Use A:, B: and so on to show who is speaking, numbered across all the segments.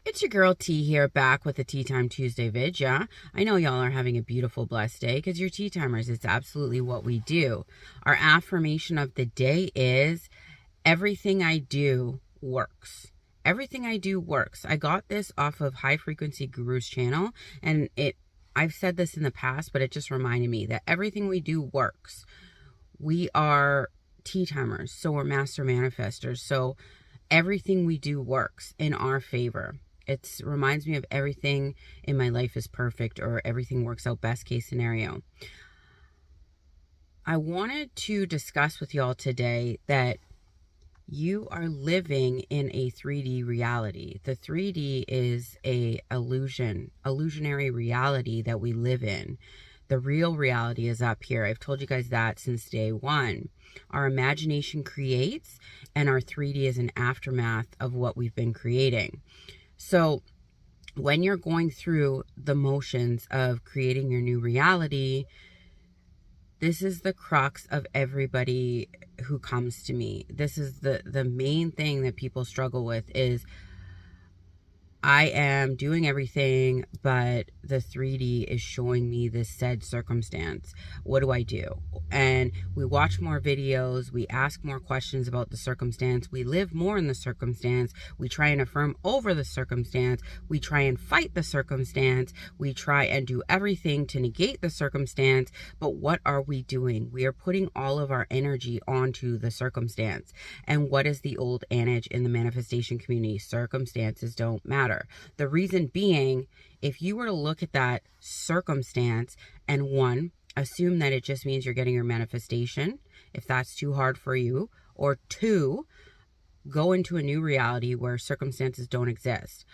A: It's your girl T here, back with the TTime Tuesday vid. Yeah, I know y'all are having a beautiful, blessed day because you're tea timers. It's absolutely what we do. Our affirmation of the day is everything I do works. Everything I do works. I got this off of High Frequency Guru's channel, and I've said this in the past, but it just reminded me that everything we do works. We are tea timers, so we're master manifestors. So everything we do works in our favor. It reminds me of everything in my life is perfect, or everything works out best case scenario. I wanted to discuss with y'all today that you are living in a 3D reality. The 3D is a illusionary reality that we live in. The real reality is up here. I've told you guys that since day one. Our imagination creates, and our 3D is an aftermath of what we've been creating. So when you're going through the motions of creating your new reality, this is the crux of everybody who comes to me. This is the main thing that people struggle with is, I am doing everything, but the 3D is showing me this said circumstance. What do I do? And we watch more videos. We ask more questions about the circumstance. We live more in the circumstance. We try and affirm over the circumstance. We try and fight the circumstance. We try and do everything to negate the circumstance. But what are we doing? We are putting all of our energy onto the circumstance. And what is the old adage in the manifestation community? Circumstances don't matter. The reason being, if you were to look at that circumstance and one, assume that it just means you're getting your manifestation, if that's too hard for you, or two, go into a new reality where circumstances don't exist.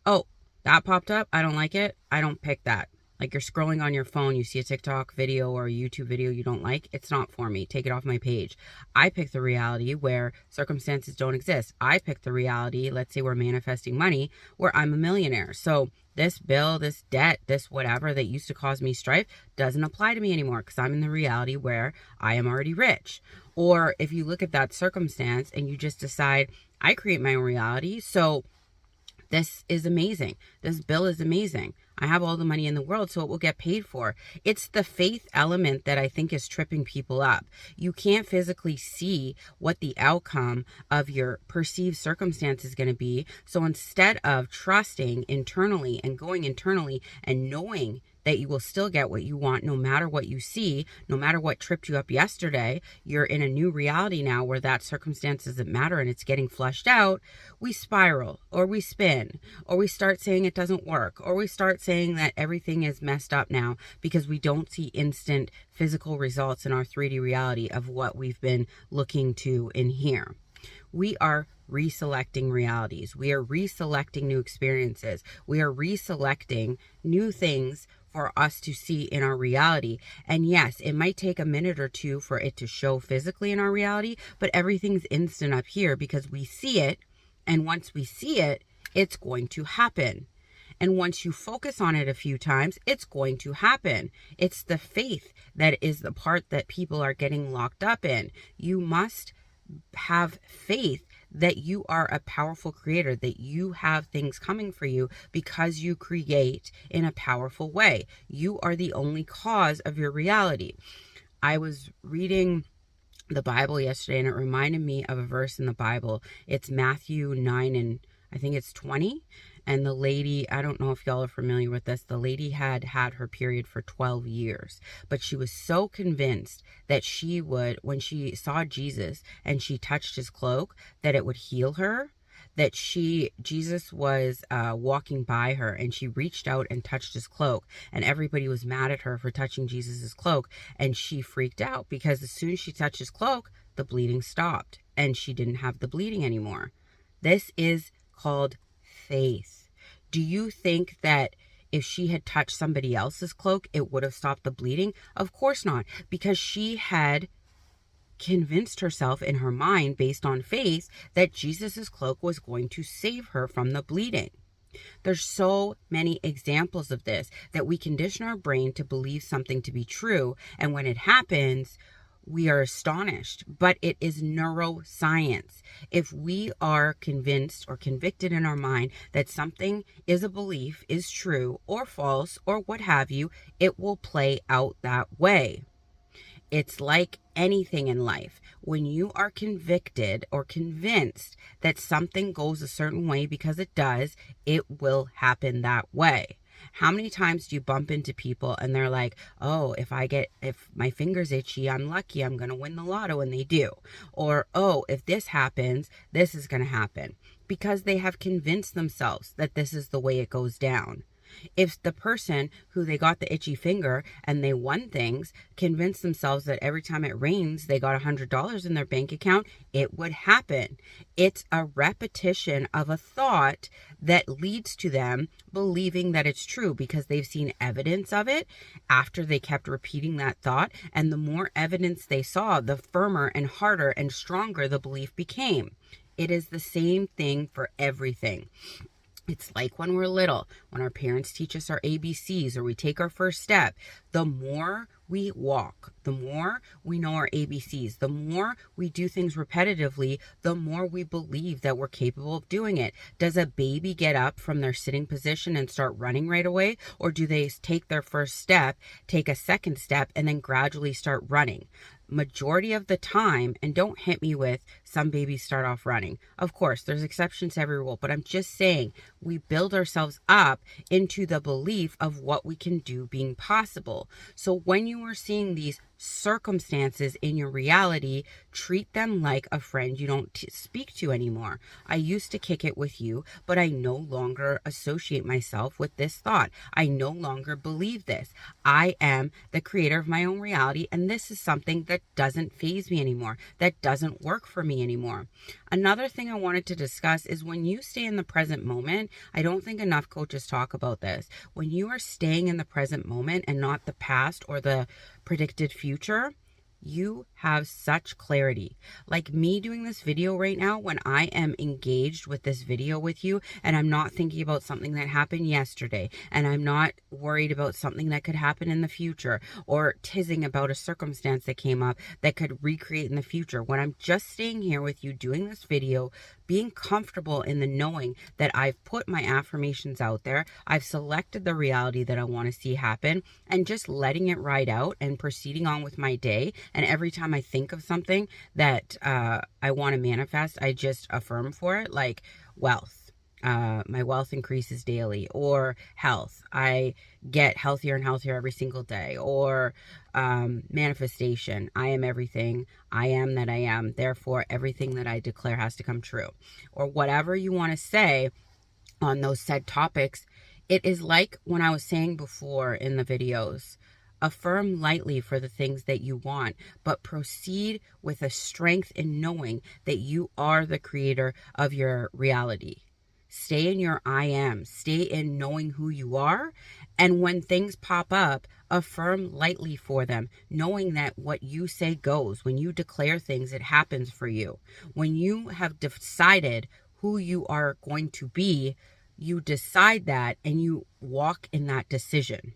A: Oh, that popped up. I don't like it. I don't pick that. Like, you're scrolling on your phone, you see a TikTok video or a YouTube video you don't like. It's not for me. Take it off my page. I pick the reality where circumstances don't exist. I pick the reality, let's say we're manifesting money, where I'm a millionaire. So this bill, this debt, this whatever that used to cause me strife doesn't apply to me anymore because I'm in the reality where I am already rich. Or if you look at that circumstance and you just decide, I create my own reality, so this is amazing. This bill is amazing. I have all the money in the world, so it will get paid for. It's the faith element that I think is tripping people up. You can't physically see what the outcome of your perceived circumstance is going to be. So instead of trusting internally and going internally and knowing that you will still get what you want no matter what you see, no matter what tripped you up yesterday, you're in a new reality now where that circumstance doesn't matter and it's getting flushed out, we spiral, or we spin, or we start saying it doesn't work, or we start saying that everything is messed up now because we don't see instant physical results in our 3D reality of what we've been looking to in here. We are reselecting realities. We are reselecting new experiences. We are reselecting new things for us to see in our reality. And yes, it might take a minute or two for it to show physically in our reality, but everything's instant up here because we see it. And once we see it, it's going to happen. And once you focus on it a few times, it's going to happen. It's the faith that is the part that people are getting locked up in. You must have faith that you are a powerful creator, that you have things coming for you because you create in a powerful way. You are the only cause of your reality. I was reading the Bible yesterday and it reminded me of a verse in the Bible. It's Matthew 9 and I think it's 20. And the lady, I don't know if y'all are familiar with this, the lady had had her period for 12 years. But she was so convinced that she would, when she saw Jesus and she touched his cloak, that it would heal her. That Jesus was walking by her and she reached out and touched his cloak. And everybody was mad at her for touching Jesus's cloak. And she freaked out because as soon as she touched his cloak, the bleeding stopped. And she didn't have the bleeding anymore. This is called faith. Do you think that if she had touched somebody else's cloak, it would have stopped the bleeding? Of course not, because she had convinced herself in her mind based on faith that Jesus's cloak was going to save her from the bleeding. There's so many examples of this that we condition our brain to believe something to be true, and when it happens, we are astonished, but it is neuroscience. If we are convinced or convicted in our mind that something is a belief, is true or false or what have you, it will play out that way. It's like anything in life. When you are convicted or convinced that something goes a certain way because it does, it will happen that way. How many times do you bump into people and they're like, oh, if my finger's itchy, I'm lucky, I'm going to win the lotto, and they do. Or, oh, if this happens, this is going to happen. Because they have convinced themselves that this is the way it goes down. If the person who they got the itchy finger and they won things convinced themselves that every time it rains, they got $100 in their bank account, it would happen. It's a repetition of a thought that leads to them believing that it's true because they've seen evidence of it after they kept repeating that thought. And the more evidence they saw, the firmer and harder and stronger the belief became. It is the same thing for everything. It's like when we're little, when our parents teach us our ABCs or we take our first step. The more we walk, the more we know our ABCs, the more we do things repetitively, the more we believe that we're capable of doing it. Does a baby get up from their sitting position and start running right away? Or do they take their first step, take a second step, and then gradually start running? Majority of the time, and don't hit me with some babies start off running. Of course, there's exceptions to every rule, but I'm just saying we build ourselves up into the belief of what we can do being possible. So when you are seeing these circumstances in your reality, treat them like a friend you don't speak to anymore. I used to kick it with you, but I no longer associate myself with this thought. I no longer believe this. I am the creator of my own reality, and this is something that doesn't faze me anymore, that doesn't work for me anymore. Another thing I wanted to discuss is when you stay in the present moment. I don't think enough coaches talk about this. When you are staying in the present moment and not the past or the predicted future, you have such clarity. Like me doing this video right now, when I am engaged with this video with you and I'm not thinking about something that happened yesterday, and I'm not worried about something that could happen in the future or tizzing about a circumstance that came up that could recreate in the future. When I'm just staying here with you doing this video, being comfortable in the knowing that I've put my affirmations out there, I've selected the reality that I want to see happen, and just letting it ride out and proceeding on with my day. And every time I think of something that I want to manifest, I just affirm for it, like wealth. My wealth increases daily, or health. I get healthier and healthier every single day, or manifestation. I am everything. I am that I am. Therefore, everything that I declare has to come true, or whatever you want to say on those said topics. It is like when I was saying before in the videos, affirm lightly for the things that you want, but proceed with a strength in knowing that you are the creator of your reality. Stay in your I am. Stay in knowing who you are. And when things pop up, affirm lightly for them, knowing that what you say goes. When you declare things, it happens for you. When you have decided who you are going to be, you decide that and you walk in that decision.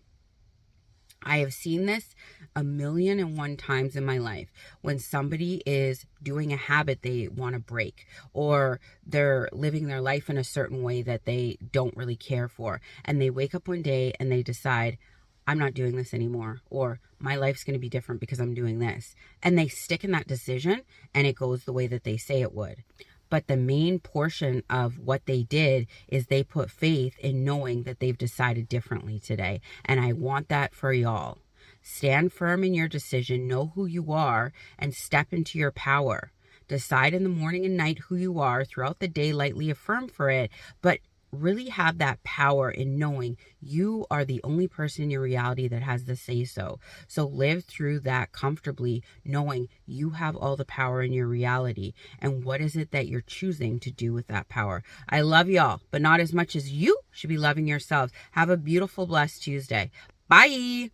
A: I have seen this 1,000,001 times in my life. When somebody is doing a habit they want to break, or they're living their life in a certain way that they don't really care for, and they wake up one day and they decide, I'm not doing this anymore, or my life's going to be different because I'm doing this. And they stick in that decision and it goes the way that they say it would. But the main portion of what they did is they put faith in knowing that they've decided differently today. And I want that for y'all. Stand firm in your decision, know who you are, and step into your power. Decide in the morning and night who you are. Throughout the day, lightly affirm for it, but really have that power in knowing you are the only person in your reality that has the say so. So live through that comfortably, knowing you have all the power in your reality. And what is it that you're choosing to do with that power? I love y'all, but not as much as you should be loving yourselves. Have a beautiful, blessed Tuesday. Bye.